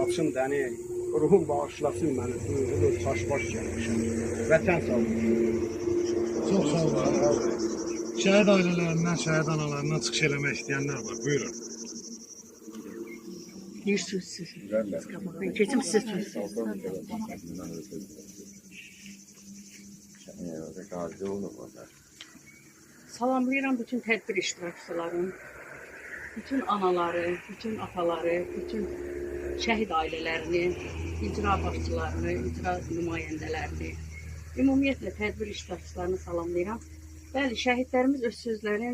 açsın dəni, ruhum bağışlasın məni, duyğulu çaşbaş gəlmişəm. Vətən sağ olun. Çox sağ olun. Şəhid ailələrindən, şəhid analarından çıxış eləmək istəyənlər var. Buyurun. Bir sözsüz. Keçim size söz. Salamlayıram bütün tədbir iştirakçılarını, bütün anaları, bütün ataları, bütün şəhid ailələrini, icra başçılarını, icra nümayəndələrini, ümumiyyətlə tədbir iştirakçılarını salamlayıram. Bəli, şəhidlərimiz öz sözlərini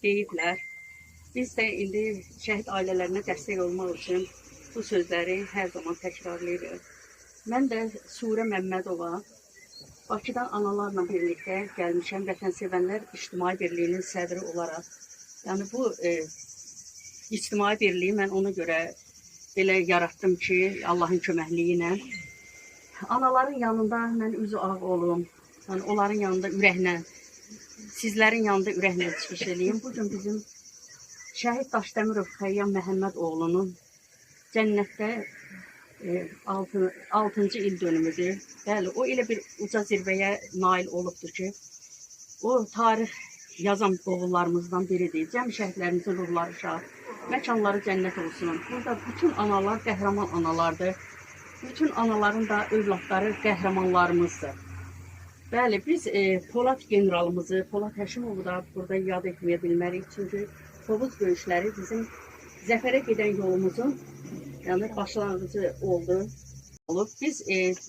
deyiblər. Biz də indi şəhid ailələrinə dəstək olmaq üçün bu sözləri hər zaman təkrarlayırıq. Mən də Surə Məmmədova, Bakıdan analarla birlikdə gəlmişəm, Vətənsevənlər İctimai Birliyinin sədri olaraq. Yəni bu ictimai birliyi mən ona görə belə yaratdım ki, Allahın köməkliyi ilə. Anaların yanında mən üzü ağ olum, yəni onların yanında ürəklə, sizlərin yanında ürəklə çıxış edeyim. Bugün bizim Şəhid Daşdəmirov Xəyyam Məhəmmədoğlunun cənnətdə 6-cı il dönümüdür. Bəli, o elə bir uca zirvəyə nail olubdur ki, o tarix yazan oğullarımızdan biridir. Cəm şəhidlərimizin ruhları şad, məkanları cənnət olsun. Burada bütün analar qəhrəman analardır. Bütün anaların da övladları qəhrəmanlarımızdır. Bəli, biz Polad generalımızı, Polad Həşimovu da burada yad etməyə bilmərik. Çünki Tovuz döyüşləri bizim zəfərə gedən yolumuzun başlanğıcı oldu. Biz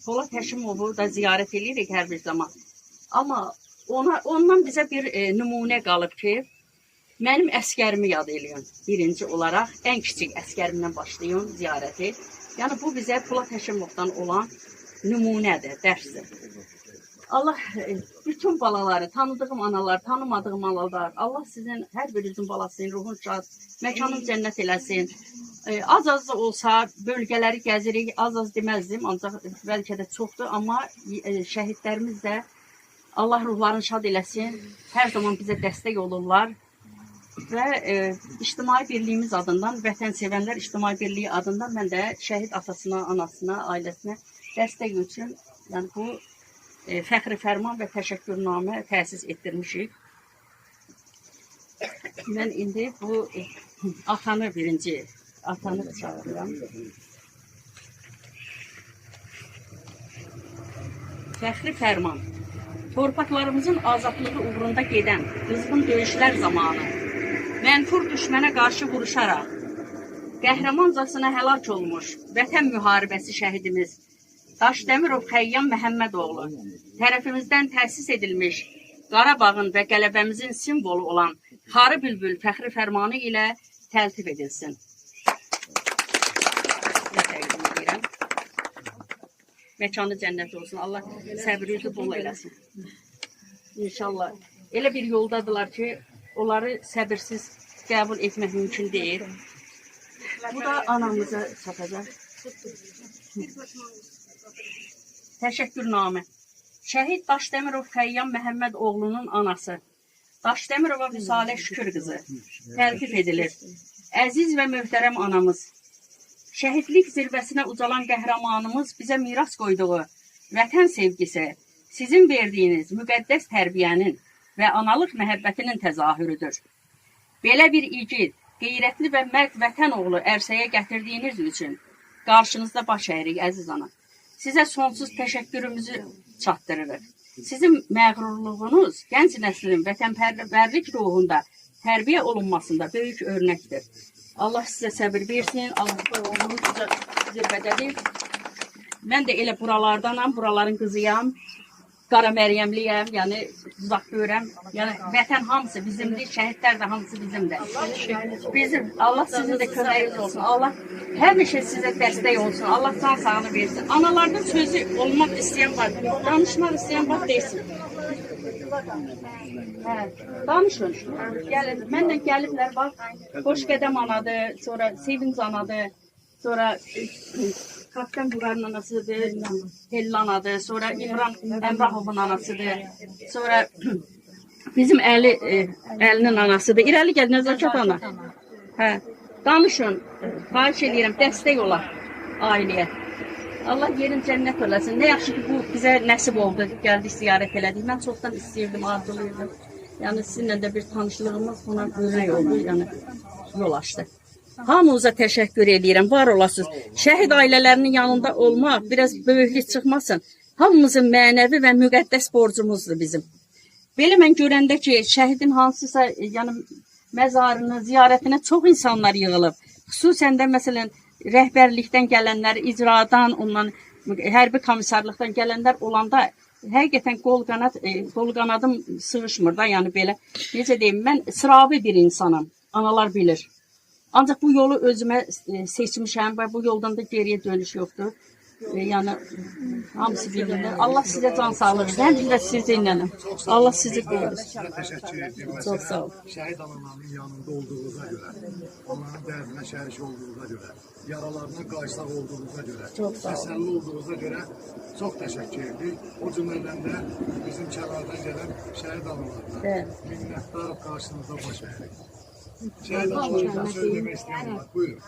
Polad Həşimovu da ziyarət edirik hər bir zaman. Amma ondan bizə bir nümunə qalıb ki, mənim əskərimi yad eləyin. Birinci olaraq ən kiçik əskərimdən başlayın ziyarəti. Yəni bu bizə Polad Həşimovdan olan nümunədir, dərsdir. Allah bütün balaları, tanıdığım analar, tanımadığım analar, Allah sizin hər birinizin balasının ruhun şad, məkanın cənnət eləsin. Az da olsa bölgələri gəzirik, az deməzdim, ancaq bəlkə də çoxdur, amma şəhidlərimiz də Allah ruhlarını şad eləsin, hər zaman bizə dəstək olurlar. Və İctimai Birliyimiz adından, Vətənsevənlər İctimai Birliyi adından mən də şəhid atasına, anasına, ailəsinə dəstək üçün, yəni bu fəxri fərman və təşəkkürnamə təsis etdirmişik. Mən indi bu atanı çağırıram. Fəxri fərman. Torpaqlarımızın azadlığı uğrunda gedən qızğın döyüşlər zamanı mənfur düşmənə qarşı vuruşaraq qəhrəmancasına həlak olmuş Vətən müharibəsi şəhidimiz Daşdəmirov Xəyyam Məhəmmədoğlu tərəfimizdən təsis edilmiş Qarabağın və qələbəmizin simvolu olan Xarı Bülbül fəxri fərmanı ilə təltif edilsin. Məkanı cənnət olsun. Allah səbrinizi bol eləsin. İnşallah. Elə bir yoldadılar ki, onları səbirsiz qəbul etmək mümkün deyil. Bu da anamıza çatacaq. Təşəkkürnamə. Şəhid Daşdəmirov Xəyyam Məhəmmədoğlunun anası Daşdəmirova Vüsalə Şükür qızı təltif edilir. Əziz və möhtərəm anamız, şəhidlik zirvəsinə ucalan qəhrəmanımız bizə miras qoyduğu vətən sevgisi, sizin verdiyiniz müqəddəs tərbiyənin və analıq məhəbbətinin təzahürüdür. Belə bir igid, qeyrətli və mərd vətən oğlu ərsəyə gətirdiyiniz üçün qarşınızda baş əyirik, əziz ana. Sizə sonsuz təşəkkürümüzü çatdırırıq. Sizin məğrurluğunuz gənc nəslin vətənpərvərlik ruhunda tərbiyə olunmasında böyük örnəkdir. Allah sizə səbir versin, Allah oğlunuz zirvədədir. Mən də elə buralardanam, buraların qızıyam, Qara Məryəmliyəm, yəni uzaq görəm. Yəni vətən hamısı bizimdir, şəhidlər də hamısı bizimdir. Allah sizin də köməyiniz olsun. Allah həmişə sizə dəstək olsun. Allah can sağlığı versin. Analardan sözü olmaq istəyən var, danışmaq istəyən var deyilsin. Danışın. Mənlə gəliblər, bax, Xoşqədəm anadır, sonra Sevinc anadır, sonra Kapitan Buranın anasıdır, Helli anadır, sonra İmran Əmrahovun anasıdır, sonra bizim Əlinin anasıdır. İrəli gəl, Nəzakət ana. Danışın, xahiş edirəm, dəstək olar. ailəyə. Allah yerin cənnət eləsin. Nə yaxşı ki, bu bizə nəsib oldu. Gəldik, ziyarət elədik. Mən çoxdan istəyirdim, arzulayırdım. Yəni sizinlə də bir tanışlığımız buna örnek oldu. Yəni yol açdı. Hamınıza təşəkkür edirəm. Var olasınız. Şəhid ailələrinin yanında olmaq biraz böyüklük çıxmasın. Hamımızın mənəvi və müqəddəs borcumuzdur bizim. Belə mən görəndə ki, şəhidin hansısa yəni məzarını, ziyarətinə çox insanlar yığılıb. Xüsusən də məsələn rəhbərlikdən gələnlər, icradan, ondan hərbi komissarlıqdan gələnlər olanda həqiqətən qol qanadım sığışmır da, yəni belə necə deyim, mən sıravi bir insanam. Analar bilir. Ancaq bu yolu özümə seçmişəm və bu yoldan da geriyə dönüş yoxdur. Yəni hamısı bilirlər. Allah sizə can sağlıq. Mən də sizinləyəm. Allah sizi qorusun. Təşəkkür edirəm. Çox sağ olun. Şəhid analarının yanında olduğunuza görə, onların dərdinə şərik olduğunuza görə, yaralarına qaysaq olduğunuza görə, təsəlli olduğunuza görə çox təşəkkür edirik. O cümlədən də bizim kənardan gələn şəhid analarına minnətdarıq, qarşınızda baş əyirik. Şəhid analarına söyləmək istəyirəm. Buyurun.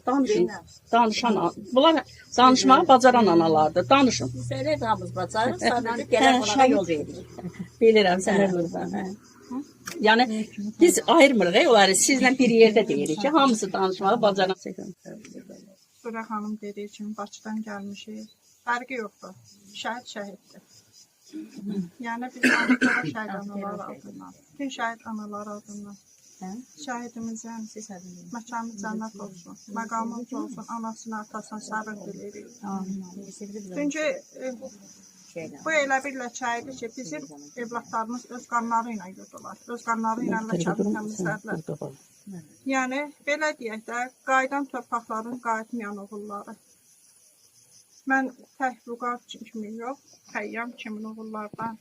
Danışın. Danışan. Bunlar danışmağı bacaran analardır. Danışın. Söyle de hamız bacarız, sadece gelen bana yol veririk. Bilirəm, sənə qurban. Yəni biz ayırmırıq onları. Sizlə bir yerdə deyirik ki, hamısı danışmağı bacaran. Sura xanım dediyi kimi Bakıdan gəlmişik. Fərqi yoxdur. Şəhid şəhiddir. Yəni biz anıqlara şəhid analar adından, bütün şəhid analar adından şəhidimizin məkanı cənnət olsun, məqamımız olsun, anasına, atasına səbir diləyirik. Çünki bu elə bir ləçəydir ki, bizim evlatlarımız öz qanları ilə yurdular, öz qanları ilə ləçəbi təmizlədilər. Yəni, belə deyək də, qayıdan torpaqların qayıtmayan oğulları. Mən tək Vüqar kimi yox, Xəyyam kimin oğullardan,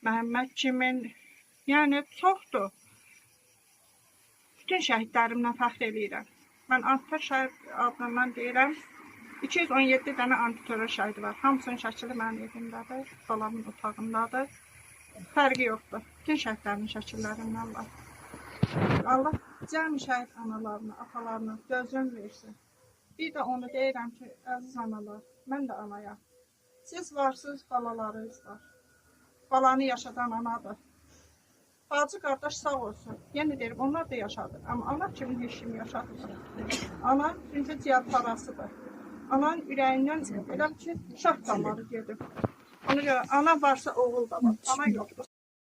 Məhəmməd kimin, yəni çoxdur. Bütün şəhidlərimlə fəxr edirəm. Mən antiterror şəhid adından deyirəm, 217 dənə antiterror şəhidi var. Hamısının şəkili mənim evimdədir, balamın otağındadır. Fərqi yoxdur. Bütün şəhidlərin şəkillərindən var. Allah cəmi şəhid analarına, atalarına gözün versin. Bir də onu deyirəm ki, əziz analar, mən də anayam. Siz varsınız, balalarınız var. Balanı yaşadan anadır. Bacı qardaş sağ olsun. Yenə deyirəm, onlar da yaşadı. Amma ana kimi heç kim yaşadı. Ana çünki ciyad parasıdır. Ananın ürəyindən elə ki, şah damarı gedib. Ona görə ana varsa oğul da var. Ana yoxdur.